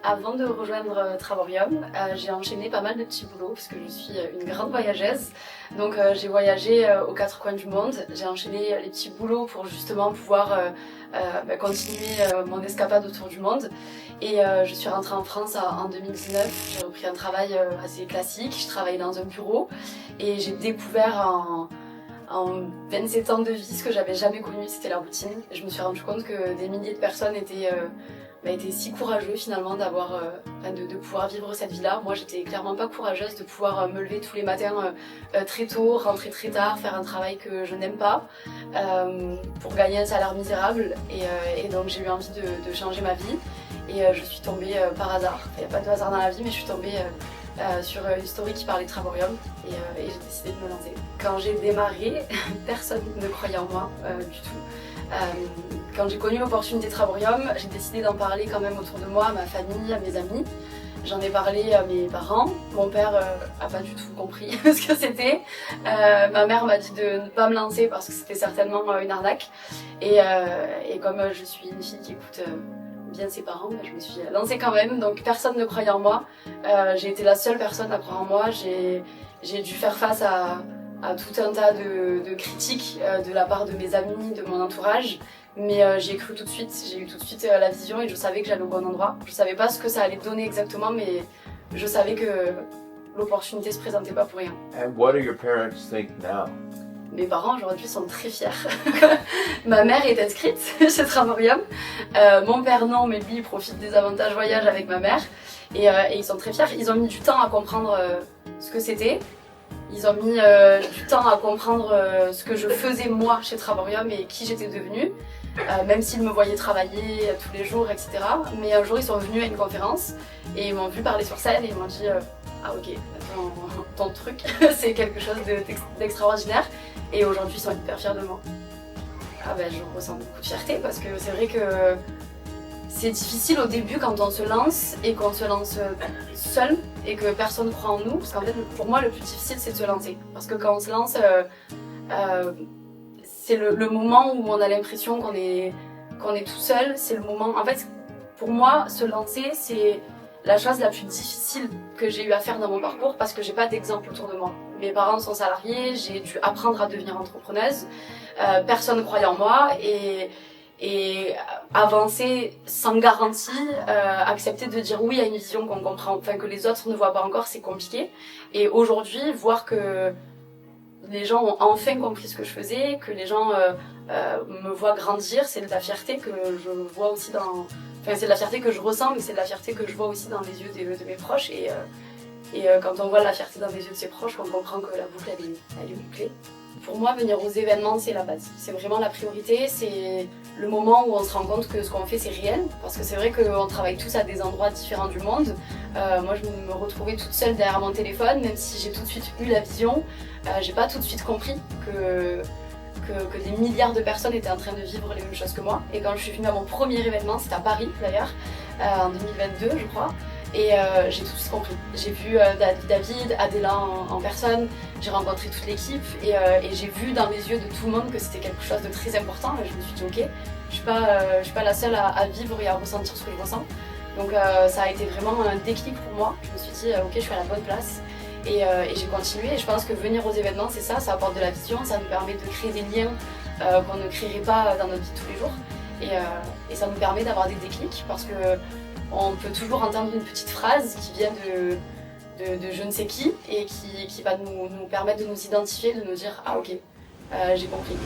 Avant de rejoindre Travorium, j'ai enchaîné pas mal de petits boulots parce que je suis une grande voyageuse. Donc j'ai voyagé aux quatre coins du monde. J'ai enchaîné les petits boulots pour justement pouvoir continuer mon escapade autour du monde. Et je suis rentrée en France en 2019. J'ai repris un travail assez classique. Je travaillais dans un bureau et j'ai découvert en 27 ans de vie ce que j'avais jamais connu, c'était la routine. Et je me suis rendu compte que des milliers de personnes étaient si courageux finalement de pouvoir vivre cette vie-là. Moi j'étais clairement pas courageuse de pouvoir me lever tous les matins très tôt, rentrer très tard, faire un travail que je n'aime pas pour gagner un salaire misérable et donc j'ai eu envie de changer ma vie et je suis tombée par hasard, il n'y a pas de hasard dans la vie mais je suis tombée sur une story qui parlait de Travorium et j'ai décidé de me lancer. Quand j'ai démarré, personne ne croyait en moi du tout. Quand j'ai connu l'opportunité Travorium, j'ai décidé d'en parler quand même autour de moi, à ma famille, à mes amis. J'en ai parlé à mes parents. Mon père a pas du tout compris ce que c'était. Ma mère m'a dit de ne pas me lancer parce que c'était certainement une arnaque. Et comme je suis une fille qui écoute bien ses parents, je me suis lancée quand même. Donc personne ne croyait en moi. J'ai été la seule personne à croire en moi. J'ai dû faire face à tout un tas de critiques de la part de mes amis, de mon entourage. Mais j'y ai cru tout de suite, j'ai eu tout de suite la vision et je savais que j'allais au bon endroit. Je savais pas ce que ça allait donner exactement, mais je savais que l'opportunité se présentait pas pour rien. And what do your parents think now? Mes parents aujourd'hui sont très fiers. Ma mère est inscrite chez Travorium. Mon père non, mais lui il profite des avantages voyage avec ma mère. Et ils sont très fiers. Ils ont mis du temps à comprendre ce que c'était. Ils ont mis du temps à comprendre ce que je faisais moi chez Travorium et qui j'étais devenue. Même s'ils me voyaient travailler tous les jours, etc. Mais un jour ils sont venus à une conférence et ils m'ont vu parler sur scène et ils m'ont dit ah ok, ton truc c'est quelque chose d'extraordinaire et aujourd'hui ils sont hyper fiers de moi. Ah ben je ressens beaucoup de fierté parce que c'est vrai que c'est difficile au début quand on se lance et qu'on se lance seul et que personne ne croit en nous parce qu'en fait pour moi le plus difficile c'est de se lancer parce que quand on se lance c'est le moment où on a l'impression qu'on est tout seul, c'est le moment... En fait, pour moi, se lancer, c'est la chose la plus difficile que j'ai eu à faire dans mon parcours parce que j'ai pas d'exemple autour de moi. Mes parents sont salariés, j'ai dû apprendre à devenir entrepreneuse, personne ne croyait en moi et avancer sans garantie, accepter de dire oui à une vision qu'on comprend, enfin que les autres ne voient pas encore, c'est compliqué. Et aujourd'hui, voir que les gens ont enfin compris ce que je faisais, que les gens me voient grandir, c'est de la fierté que je vois aussi dans... Enfin, c'est de la fierté que je ressens, mais c'est de la fierté que je vois aussi dans les yeux de mes proches. Et quand on voit la fierté dans les yeux de ses proches, on comprend que la boucle, elle est bouclée. Pour moi, venir aux événements, c'est la base. C'est vraiment la priorité, c'est le moment où on se rend compte que ce qu'on fait, c'est réel. Parce que c'est vrai qu'on travaille tous à des endroits différents du monde. Moi, je me retrouvais toute seule derrière mon téléphone, même si j'ai tout de suite eu la vision. J'ai pas tout de suite compris que des milliards de personnes étaient en train de vivre les mêmes choses que moi. Et quand je suis venue à mon premier événement, c'était à Paris d'ailleurs, en 2022 je crois, et j'ai tout de suite compris. J'ai vu David, Adela en personne, j'ai rencontré toute l'équipe et j'ai vu dans les yeux de tout le monde que c'était quelque chose de très important et je me suis dit ok, je suis pas la seule à vivre et à ressentir ce que je ressens. Donc ça a été vraiment un déclic pour moi. Je me suis dit ok, je suis à la bonne place. Et j'ai continué et je pense que venir aux événements c'est ça apporte de la vision, ça nous permet de créer des liens qu'on ne créerait pas dans notre vie de tous les jours et ça nous permet d'avoir des déclics parce que on peut toujours entendre une petite phrase qui vient de je ne sais qui et qui va nous permettre de nous identifier, de nous dire ah ok, j'ai compris.